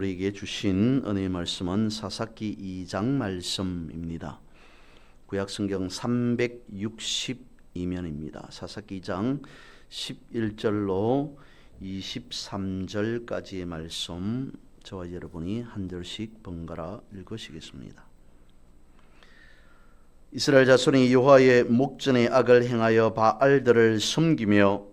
우리에게 주신 은혜의 말씀은 사사기 2장 말씀입니다. 구약성경 362면입니다. 사사기 2장 11절로 23절까지의 말씀, 저와 여러분이 한 절씩 번갈아 읽으시겠습니다. 이스라엘 자손이 여호와의 목전에 악을 행하여 바알들을 섬기며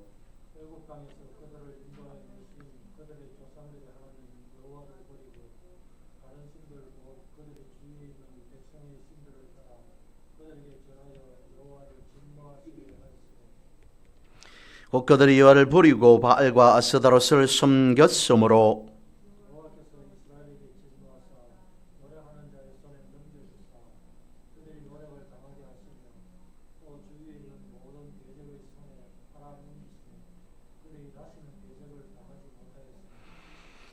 곧 그들이 여호와를 버리고 바알과 아스다롯을 섬겼으므로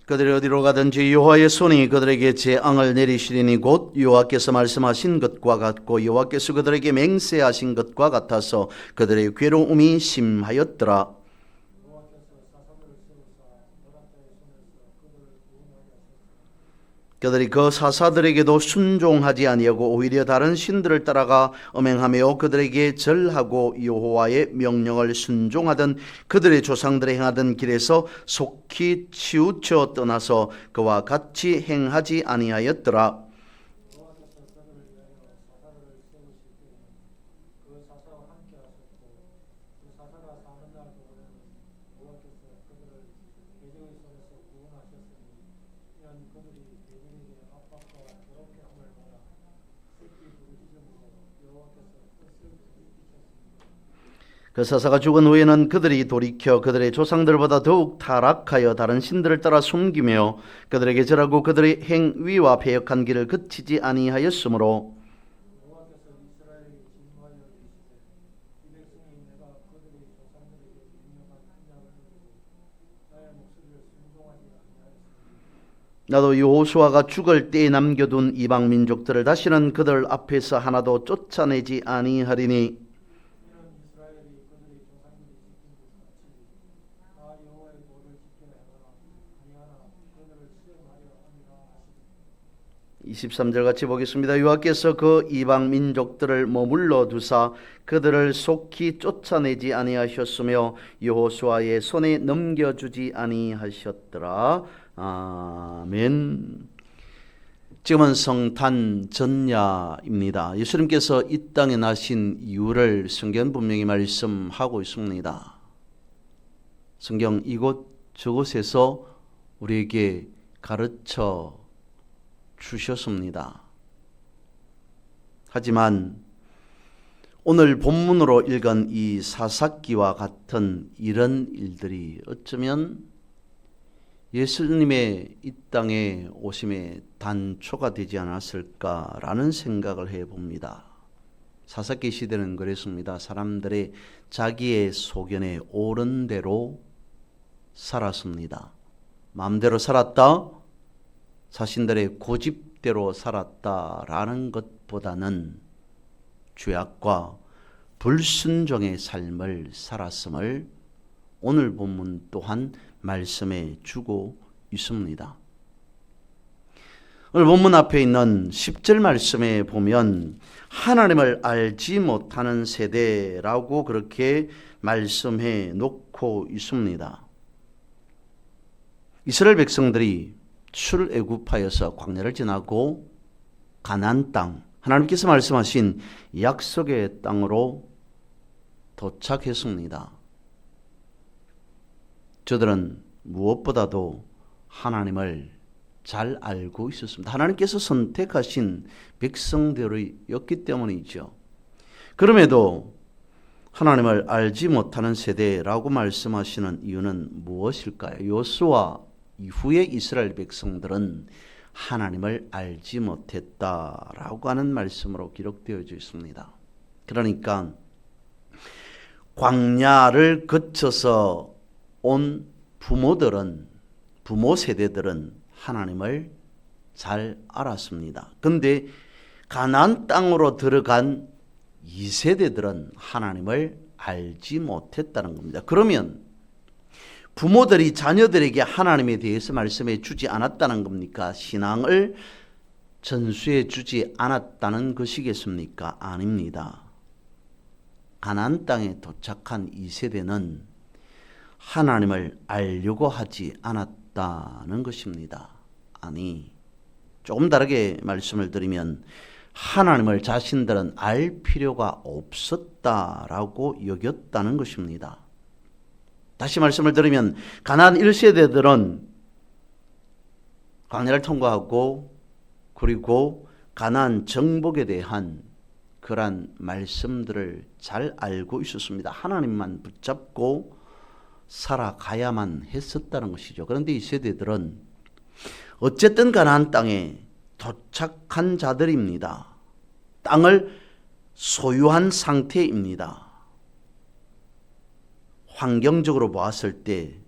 그들이 어디로 가든지 여호와의 손이 그들에게 재앙을 내리시리니 곧 여호와께서 말씀하신 것과 같고 여호와께서 그들에게 맹세하신 것과 같아서 그들의 괴로움이 심하였더라. 그들이 그 사사들에게도 순종하지 아니하고 오히려 다른 신들을 따라가 음행하며 그들에게 절하고 여호와의 명령을 순종하던 그들의 조상들이 행하던 길에서 속히 치우쳐 떠나서 그와 같이 행하지 아니하였더라. 그 사사가 죽은 후에는 그들이 돌이켜 그들의 조상들보다 더욱 타락하여 다른 신들을 따라 숨기며 그들에게 절하고 그들의 행위와 패역한 길을 그치지 아니하였으므로 나도 여호수아가 죽을 때에 남겨둔 이방 민족들을 다시는 그들 앞에서 하나도 쫓아내지 아니하리니 23절 같이 보겠습니다. 여호와께서 그 이방 민족들을 머물러 두사 그들을 속히 쫓아내지 아니하셨으며 여호수아의 손에 넘겨주지 아니하셨더라. 아멘. 지금은 성탄 전야입니다. 예수님께서 이 땅에 나신 이유를 성경 분명히 말씀하고 있습니다. 성경 이곳 저곳에서 우리에게 가르쳐 주셨습니다. 하지만 오늘 본문으로 읽은 이 사사기와 같은 이런 일들이 어쩌면 예수님의 이 땅에 오심의 단초가 되지 않았을까라는 생각을 해봅니다. 사사기 시대는 그랬습니다. 사람들의 자기의 소견에 옳은 대로 살았습니다. 마음대로 살았다, 자신들의 고집대로 살았다라는 것보다는 죄악과 불순종의 삶을 살았음을 오늘 본문 또한 말씀해 주고 있습니다. 오늘 본문 앞에 있는 10절 말씀에 보면 하나님을 알지 못하는 세대라고 그렇게 말씀해 놓고 있습니다. 이스라엘 백성들이 출애굽하여서 광야를 지나고 가나안 땅, 하나님께서 말씀하신 약속의 땅으로 도착했습니다. 저들은 무엇보다도 하나님을 잘 알고 있었습니다. 하나님께서 선택하신 백성들이었기 때문이죠. 그럼에도 하나님을 알지 못하는 세대라고 말씀하시는 이유는 무엇일까요? 여호수아 이후에 이스라엘 백성들은 하나님을 알지 못했다라고 하는 말씀으로 기록되어져 있습니다. 그러니까 광야를 거쳐서 온 부모 세대들은 하나님을 잘 알았습니다. 그런데 가나안 땅으로 들어간 2세대들은 하나님을 알지 못했다는 겁니다. 그러면 부모들이 자녀들에게 하나님에 대해서 말씀해 주지 않았다는 겁니까? 신앙을 전수해 주지 않았다는 것이겠습니까? 아닙니다. 가나안 땅에 도착한 이 세대는 하나님을 알려고 하지 않았다는 것입니다. 아니, 조금 다르게 말씀을 드리면 하나님을 자신들은 알 필요가 없었다라고 여겼다는 것입니다. 다시 말씀을 드리면 가나안 1세대들은 광야를 통과하고 그리고 가나안 정복에 대한 그러한 말씀들을 잘 알고 있었습니다. 하나님만 붙잡고 살아가야만 했었다는 것이죠. 그런데 이 세대들은 어쨌든 가나안 땅에 도착한 자들입니다. 땅을 소유한 상태입니다. 환경적으로 보았을 때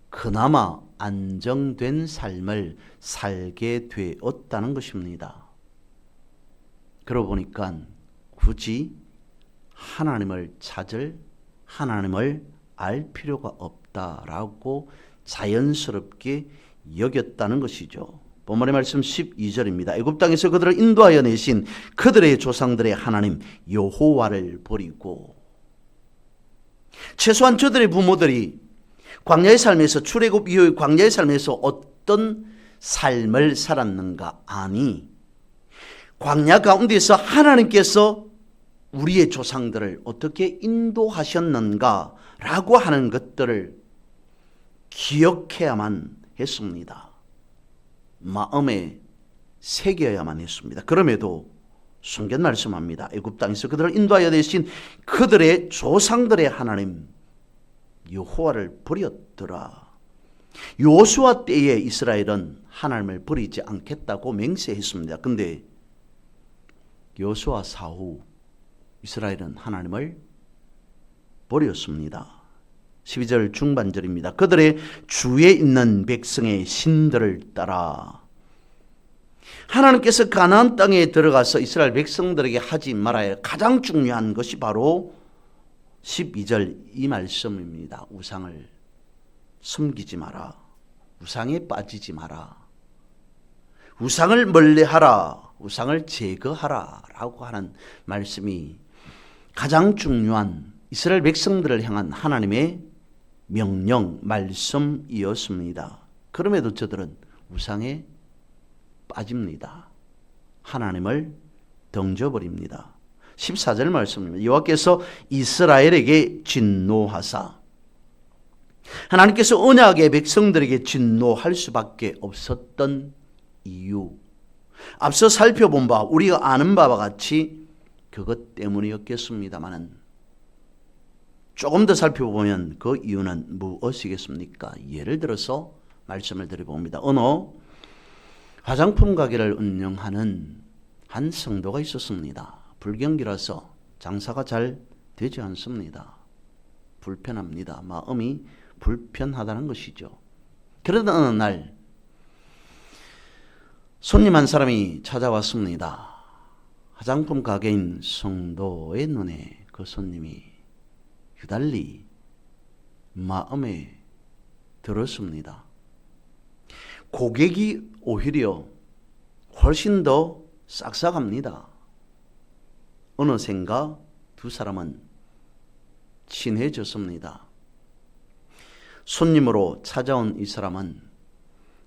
그나마 안정된 삶을 살게 되었다는 것입니다. 그러고 보니까 굳이 하나님을 찾을, 하나님을 알 필요가 없다라고 자연스럽게 여겼다는 것이죠. 본문의 말씀 12절입니다. 애굽 땅에서 그들을 인도하여 내신 그들의 조상들의 하나님 여호와를 버리고, 최소한 저들의 부모들이 광야의 삶에서, 출애굽 이후의 광야의 삶에서 어떤 삶을 살았는가? 아니, 광야 가운데서 하나님께서 우리의 조상들을 어떻게 인도하셨는가 라고 하는 것들을 기억해야만 했습니다. 마음에 새겨야만 했습니다. 그럼에도 성경 말씀합니다. 애굽 땅에서 그들을 인도하여 내신 그들의 조상들의 하나님 여호와를 버렸더라. 여호수아 때에 이스라엘은 하나님을 버리지 않겠다고 맹세했습니다. 근데 여호수아 사후 이스라엘은 하나님을 버렸습니다. 12절 중반절입니다. 그들의 주에 있는 백성의 신들을 따라. 하나님께서 가나안 땅에 들어가서 이스라엘 백성들에게 하지 말아야 할 가장 중요한 것이 바로 12절 이 말씀입니다. 우상을 섬기지 마라. 우상에 빠지지 마라. 우상을 멀리하라. 우상을 제거하라 라고 하는 말씀이 가장 중요한 이스라엘 백성들을 향한 하나님의 명령, 말씀이었습니다. 그럼에도 저들은 우상에 빠집니다. 하나님을 던져버립니다. 14절 말씀입니다. 여호와께서 이스라엘에게 진노하사, 하나님께서 언약의 백성들에게 진노할 수밖에 없었던 이유, 앞서 살펴본 바, 우리가 아는 바와 같이 그것 때문이었겠습니다마는 조금 더 살펴보면 그 이유는 무엇이겠습니까? 예를 들어서 말씀을 드려봅니다. 어느 화장품 가게를 운영하는 한 성도가 있었습니다. 불경기라서 장사가 잘 되지 않습니다. 불편합니다. 마음이 불편하다는 것이죠. 그러던 어느 날 손님 한 사람이 찾아왔습니다. 화장품 가게인 성도의 눈에 그 손님이 유달리 마음에 들었습니다. 고객이 오히려 훨씬 더 싹싹합니다. 어느샌가 두 사람은 친해졌습니다. 손님으로 찾아온 이 사람은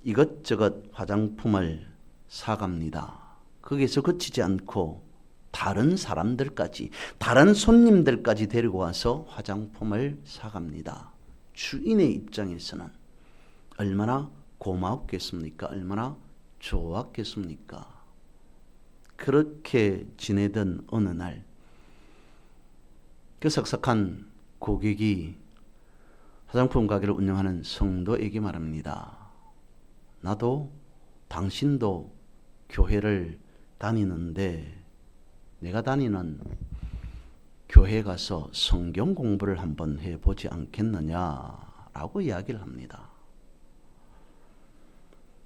이것저것 화장품을 사갑니다. 거기서 그치지 않고 다른 사람들까지, 다른 손님들까지 데리고 와서 화장품을 사갑니다. 주인의 입장에서는 얼마나 고마웠겠습니까? 얼마나 좋았겠습니까? 그렇게 지내던 어느 날 그 삭삭한 고객이 화장품 가게를 운영하는 성도에게 말합니다. 나도 당신도 교회를 다니는데 내가 다니는 교회 가서 성경 공부를 한번 해보지 않겠느냐라고 이야기를 합니다.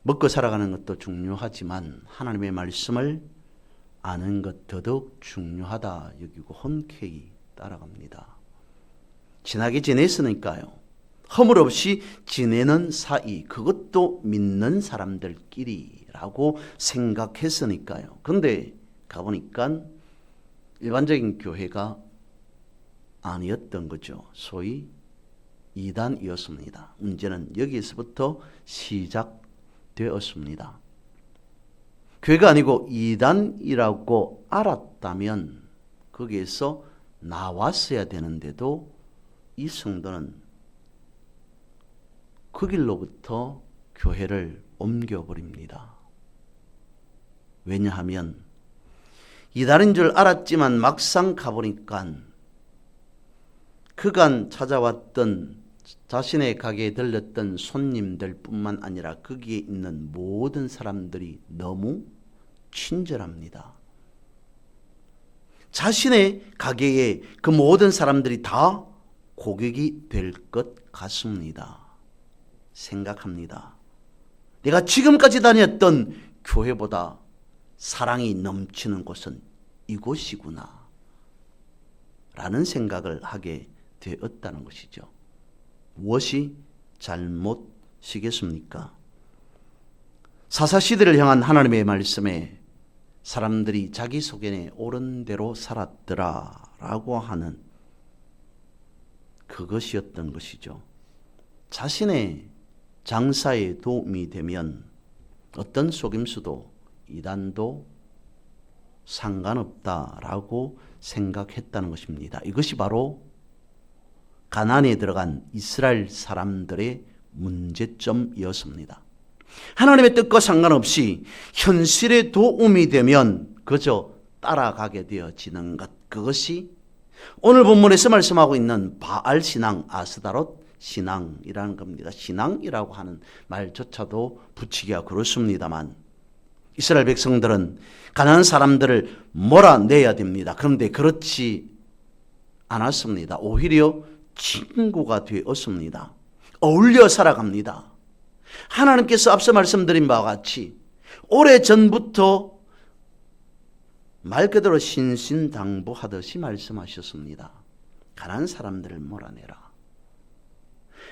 먹고 살아가는 것도 중요하지만 하나님의 말씀을 아는 것 더더욱 중요하다 여기고 흔쾌히 따라갑니다. 친하게 지냈으니까요. 허물없이 지내는 사이, 그것도 믿는 사람들끼리라고 생각했으니까요. 그런데 가보니까 일반적인 교회가 아니었던 거죠. 소위 이단이었습니다. 문제는 여기서부터 시작되었습니다. 교회가 아니고 이단이라고 알았다면 거기에서 나왔어야 되는데도 이 성도는 그 길로부터 교회를 옮겨버립니다. 왜냐하면 이단인 줄 알았지만 막상 가보니까 그간 찾아왔던 자신의 가게에 들렸던 손님들 뿐만 아니라 거기에 있는 모든 사람들이 너무 친절합니다. 자신의 가게에 그 모든 사람들이 다 고객이 될 것 같습니다. 생각합니다. 내가 지금까지 다녔던 교회보다 사랑이 넘치는 곳은 이곳이구나 라는 생각을 하게 되었다는 것이죠. 무엇이 잘못이겠습니까? 사사시대를 향한 하나님의 말씀에 사람들이 자기 소견에 옳은 대로 살았더라 라고 하는 그것이었던 것이죠. 자신의 장사에 도움이 되면 어떤 속임수도 이단도 상관없다라고 생각했다는 것입니다. 이것이 바로 가나안에 들어간 이스라엘 사람들의 문제점이었습니다. 하나님의 뜻과 상관없이 현실에 도움이 되면 그저 따라가게 되어지는 것, 그것이 오늘 본문에서 말씀하고 있는 바알 신앙, 아스다롯 신앙이라는 겁니다. 신앙이라고 하는 말조차도 붙이기가 그렇습니다만 이스라엘 백성들은 가나안 사람들을 몰아내야 됩니다. 그런데 그렇지 않았습니다. 오히려 친구가 되었습니다. 어울려 살아갑니다. 하나님께서 앞서 말씀드린 바와 같이 오래전부터 말 그대로 신신당부하듯이 말씀하셨습니다. 가난한 사람들을 몰아내라.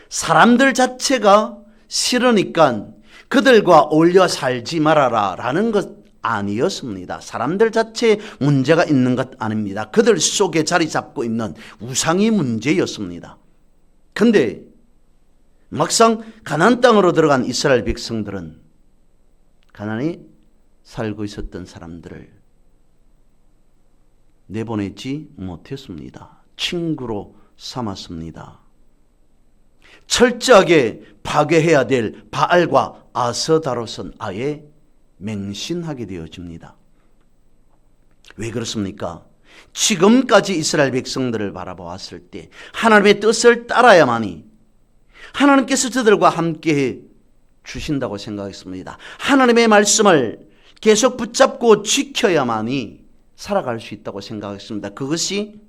사람들 자체가 싫으니까 그들과 어울려 살지 말아라 라는 것 아니었습니다. 사람들 자체에 문제가 있는 것 아닙니다. 그들 속에 자리 잡고 있는 우상이 문제였습니다. 그런데 막상 가나안 땅으로 들어간 이스라엘 백성들은 가나안에 살고 있었던 사람들을 내보내지 못했습니다. 친구로 삼았습니다. 철저하게 파괴해야 될 바알과 아스다롯은 아예 맹신하게 되어집니다. 왜 그렇습니까? 지금까지 이스라엘 백성들을 바라보았을 때 하나님의 뜻을 따라야만이 하나님께서 저들과 함께해 주신다고 생각했습니다. 하나님의 말씀을 계속 붙잡고 지켜야만이 살아갈 수 있다고 생각했습니다. 그것이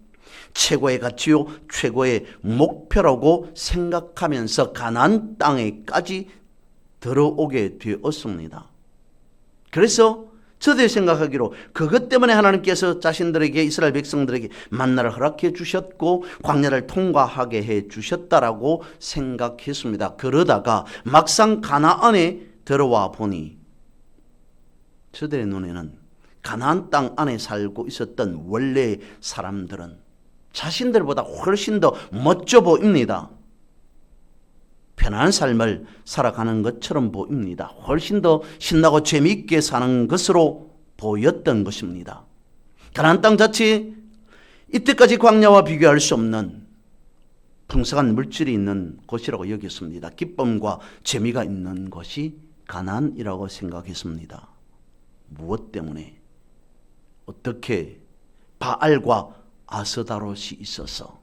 최고의 가치요, 최고의 목표라고 생각하면서 가나안 땅에까지 들어오게 되었습니다. 그래서 저들이 생각하기로 그것 때문에 하나님께서 자신들에게 이스라엘 백성들에게 만나를 허락해 주셨고 광야를 통과하게 해 주셨다라고 생각했습니다. 그러다가 막상 가나안에 들어와 보니 저들의 눈에는 가나안 땅 안에 살고 있었던 원래 사람들은 자신들보다 훨씬 더 멋져 보입니다. 편안한 삶을 살아가는 것처럼 보입니다. 훨씬 더 신나고 재미있게 사는 것으로 보였던 것입니다. 가나안 땅 자체에 이때까지 광야와 비교할 수 없는 풍성한 물질이 있는 곳이라고 여겼습니다. 기쁨과 재미가 있는 곳이 가나안이라고 생각했습니다. 무엇 때문에? 어떻게? 바알과 아스다롯이 있어서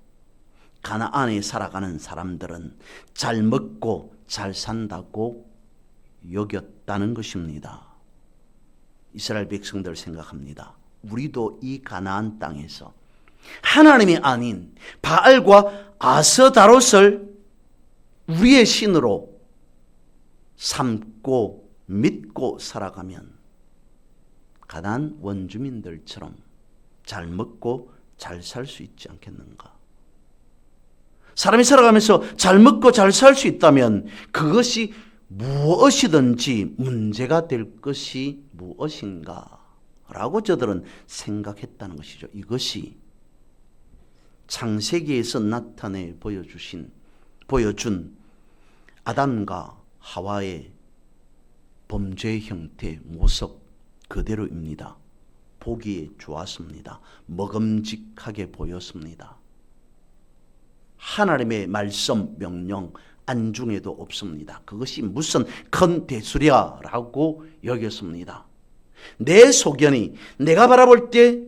가나안에 살아가는 사람들은 잘 먹고 잘 산다고 여겼다는 것입니다. 이스라엘 백성들 생각합니다. 우리도 이 가나안 땅에서 하나님이 아닌 바알과 아스다롯을 우리의 신으로 삼고 믿고 살아가면 가나안 원주민들처럼 잘 먹고 잘 살 수 있지 않겠는가? 사람이 살아가면서 잘 먹고 잘 살 수 있다면 그것이 무엇이든지 문제가 될 것이 무엇인가 라고 저들은 생각했다는 것이죠. 이것이 창세기에서 나타내 보여준 아담과 하와의 범죄의 형태, 모습 그대로입니다. 보기에 좋았습니다. 먹음직하게 보였습니다. 하나님의 말씀, 명령, 안중에도 없습니다. 그것이 무슨 큰 대수랴라고 여겼습니다. 내 소견이 내가 바라볼 때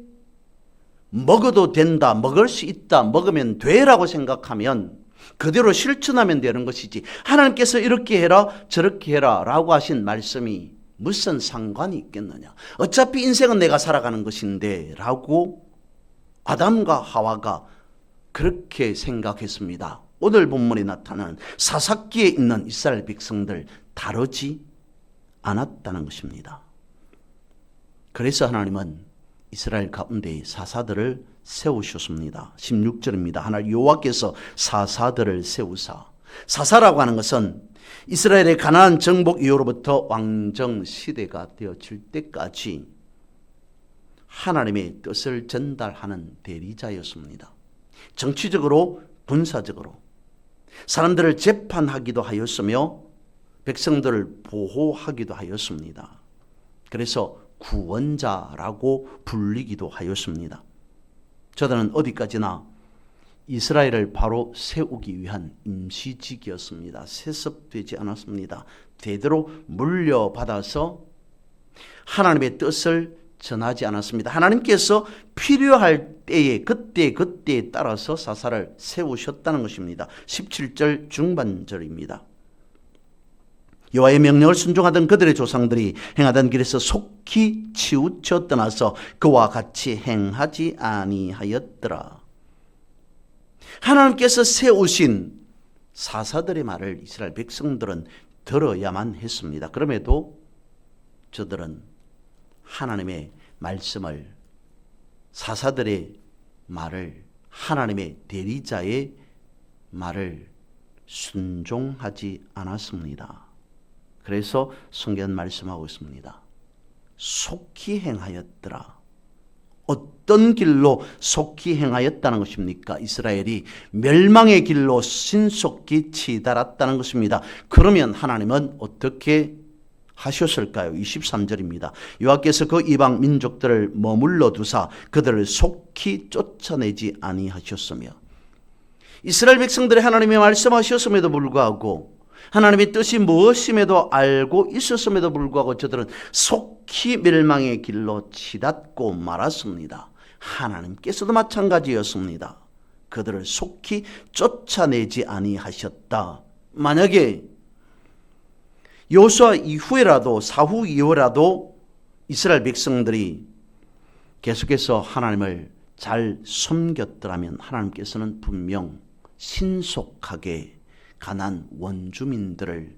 먹어도 된다, 먹을 수 있다, 먹으면 돼라고 생각하면 그대로 실천하면 되는 것이지, 하나님께서 이렇게 해라 저렇게 해라 라고 하신 말씀이 무슨 상관이 있겠느냐. 어차피 인생은 내가 살아가는 것인데 라고 아담과 하와가 그렇게 생각했습니다. 오늘 본문에 나타나는 사사기에 있는 이스라엘 백성들 다르지 않았다는 것입니다. 그래서 하나님은 이스라엘 가운데 사사들을 세우셨습니다. 16절입니다. 하나님 여호와께서 사사들을 세우사. 사사라고 하는 것은 이스라엘의 가나안 정복 이후로부터 왕정 시대가 되어질 때까지 하나님의 뜻을 전달하는 대리자였습니다. 정치적으로, 군사적으로 사람들을 재판하기도 하였으며 백성들을 보호하기도 하였습니다. 그래서 구원자라고 불리기도 하였습니다. 저들은 어디까지나 이스라엘을 바로 세우기 위한 임시직이었습니다. 세습되지 않았습니다. 대대로 물려받아서 하나님의 뜻을 전하지 않았습니다. 하나님께서 필요할 때에 그때에 따라서 사사를 세우셨다는 것입니다. 17절 중반절입니다. 여호와의 명령을 순종하던 그들의 조상들이 행하던 길에서 속히 치우쳐 떠나서 그와 같이 행하지 아니하였더라. 하나님께서 세우신 사사들의 말을 이스라엘 백성들은 들어야만 했습니다. 그럼에도 저들은 하나님의 말씀을, 사사들의 말을, 하나님의 대리자의 말을 순종하지 않았습니다. 그래서 성경은 말씀하고 있습니다. 속히 행하였더라. 어떤 길로 속히 행하였다는 것입니까? 이스라엘이 멸망의 길로 신속히 치달았다는 것입니다. 그러면 하나님은 어떻게 하셨을까요? 23절입니다. 여호와께서 그 이방 민족들을 머물러 두사 그들을 속히 쫓아내지 아니하셨으며, 이스라엘 백성들이 하나님의 말씀하셨음에도 불구하고, 하나님의 뜻이 무엇임에도 알고 있었음에도 불구하고 저들은 속히 멸망의 길로 치닫고 말았습니다. 하나님께서도 마찬가지였습니다. 그들을 속히 쫓아내지 아니하셨다. 만약에 여호수아 이후에라도, 사후 이후라도 이스라엘 백성들이 계속해서 하나님을 잘 섬겼더라면 하나님께서는 분명 신속하게 가나안 원주민들을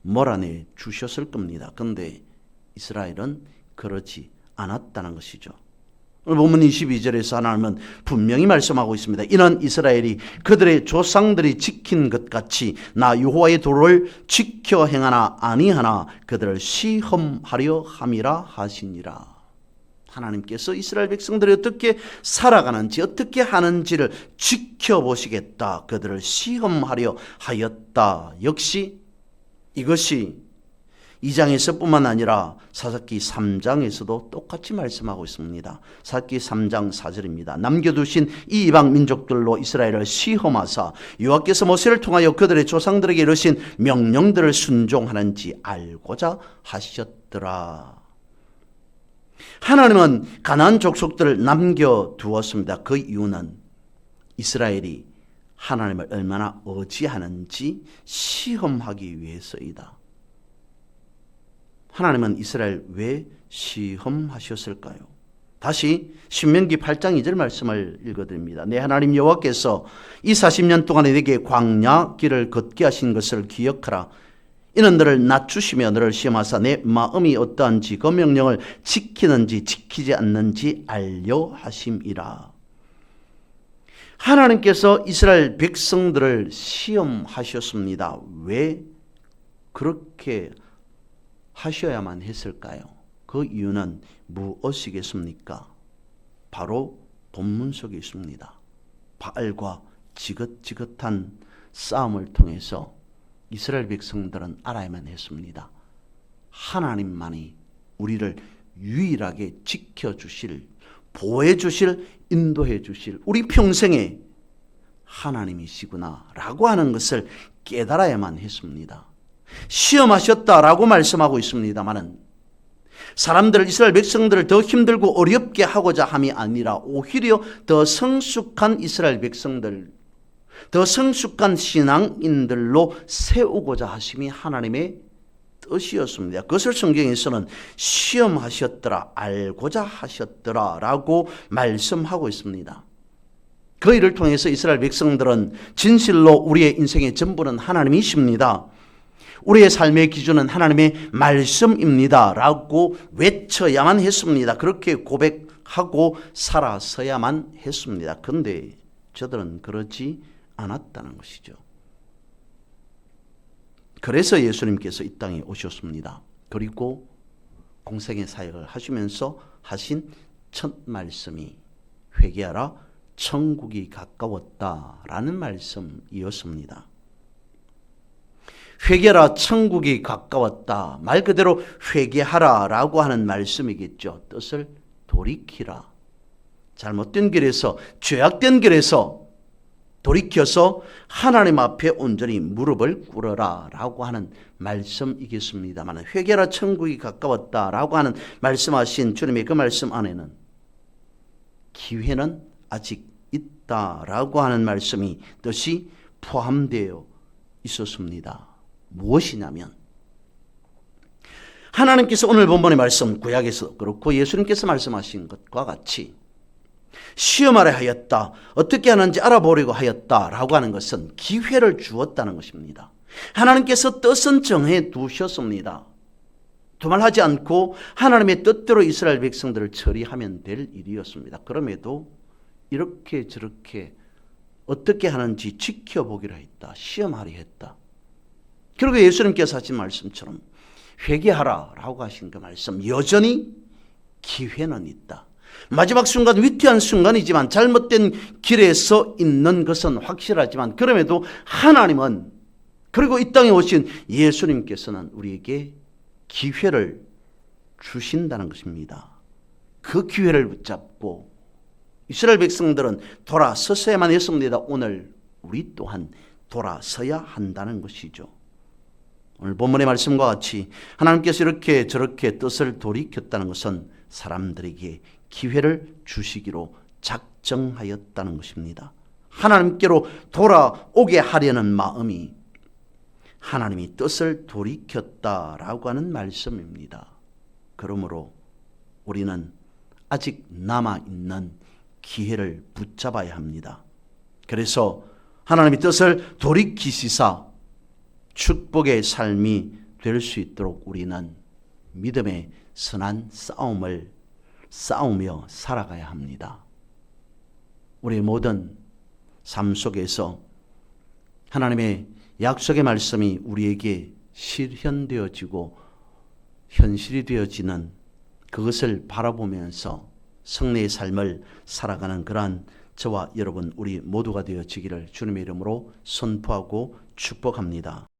몰아내 주셨을 겁니다. 그런데 이스라엘은 그러지 않았다는 것이죠. 오늘 본문 22절에서 하나님은 분명히 말씀하고 있습니다. 이는 이스라엘이 그들의 조상들이 지킨 것 같이 나 여호와의 도를 지켜 행하나 아니하나 그들을 시험하려 함이라 하시니라. 하나님께서 이스라엘 백성들이 어떻게 살아가는지, 어떻게 하는지를 지켜보시겠다, 그들을 시험하려 하였다. 역시 이것이 2장에서 뿐만 아니라 사사기 3장에서도 똑같이 말씀하고 있습니다. 사사기 3장 4절입니다. 남겨두신 이 이방 민족들로 이스라엘을 시험하사 여호와께서 모세를 통하여 그들의 조상들에게 이르신 명령들을 순종하는지 알고자 하셨더라. 하나님은 가나안 족속들을 남겨두었습니다. 그 이유는 이스라엘이 하나님을 얼마나 의지하는지 시험하기 위해서이다. 하나님은 이스라엘 왜 시험하셨을까요? 다시 신명기 8장 2절 말씀을 읽어드립니다. 내 하나님 여호와께서 이 40년 동안에 내게 광야 길을 걷게 하신 것을 기억하라. 이는 너를 낮추시며 너를 시험하사 내 마음이 어떠한지 그 명령을 지키는지 지키지 않는지 알려 하심이라. 하나님께서 이스라엘 백성들을 시험하셨습니다. 왜 그렇게 하셔야만 했을까요? 그 이유는 무엇이겠습니까? 바로 본문 속에 있습니다. 바알과 지긋지긋한 싸움을 통해서 이스라엘 백성들은 알아야만 했습니다. 하나님만이 우리를 유일하게 지켜주실, 보호해주실, 인도해주실 우리 평생에 하나님이시구나 라고 하는 것을 깨달아야만 했습니다. 시험하셨다라고 말씀하고 있습니다마는 사람들, 이스라엘 백성들을 더 힘들고 어렵게 하고자 함이 아니라 오히려 더 성숙한 이스라엘 백성들, 더 성숙한 신앙인들로 세우고자 하심이 하나님의 뜻이었습니다. 그것을 성경에서는 시험하셨더라, 알고자 하셨더라 라고 말씀하고 있습니다. 그 일을 통해서 이스라엘 백성들은 진실로 우리의 인생의 전부는 하나님이십니다. 우리의 삶의 기준은 하나님의 말씀입니다 라고 외쳐야만 했습니다. 그렇게 고백하고 살아서야만 했습니다. 그런데 저들은 그러지 않았다는 것이죠. 그래서 예수님께서 이 땅에 오셨습니다. 그리고 공생의 사역을 하시면서 하신 첫 말씀이 회개하라, 천국이 가까웠다라는 말씀이었습니다. 회개하라, 천국이 가까웠다. 말 그대로 회개하라라고 하는 말씀이겠죠. 뜻을 돌이키라. 잘못된 길에서, 죄악된 길에서 돌이켜서 하나님 앞에 온전히 무릎을 꿇어라 라고 하는 말씀이겠습니다만, 회개하라, 천국이 가까웠다 라고 하는 말씀하신 주님의 그 말씀 안에는 기회는 아직 있다 라고 하는 말씀이 뜻이 포함되어 있었습니다. 무엇이냐면 하나님께서 오늘 본문의 말씀, 구약에서 그렇고 예수님께서 말씀하신 것과 같이 시험하려 하였다, 어떻게 하는지 알아보려고 하였다라고 하는 것은 기회를 주었다는 것입니다. 하나님께서 뜻은 정해 두셨습니다. 두말하지 않고 하나님의 뜻대로 이스라엘 백성들을 처리하면 될 일이었습니다. 그럼에도 이렇게 저렇게 어떻게 하는지 지켜보기로 했다, 시험하려 했다. 그리고 예수님께서 하신 말씀처럼 회개하라 라고 하신 그 말씀, 여전히 기회는 있다. 마지막 순간, 위태한 순간이지만 잘못된 길에서 있는 것은 확실하지만 그럼에도 하나님은, 그리고 이 땅에 오신 예수님께서는 우리에게 기회를 주신다는 것입니다. 그 기회를 붙잡고 이스라엘 백성들은 돌아섰어야만 했습니다. 오늘 우리 또한 돌아서야 한다는 것이죠. 오늘 본문의 말씀과 같이 하나님께서 이렇게 저렇게 뜻을 돌이켰다는 것은 사람들에게 기회를 주시기로 작정하였다는 것입니다. 하나님께로 돌아오게 하려는 마음이 하나님이 뜻을 돌이켰다라고 하는 말씀입니다. 그러므로 우리는 아직 남아있는 기회를 붙잡아야 합니다. 그래서 하나님의 뜻을 돌이키시사 축복의 삶이 될 수 있도록 우리는 믿음의 선한 싸움을 싸우며 살아가야 합니다. 우리의 모든 삶 속에서 하나님의 약속의 말씀이 우리에게 실현되어지고 현실이 되어지는 그것을 바라보면서 성례의 삶을 살아가는 그러한 저와 여러분 우리 모두가 되어지기를 주님의 이름으로 선포하고 축복합니다.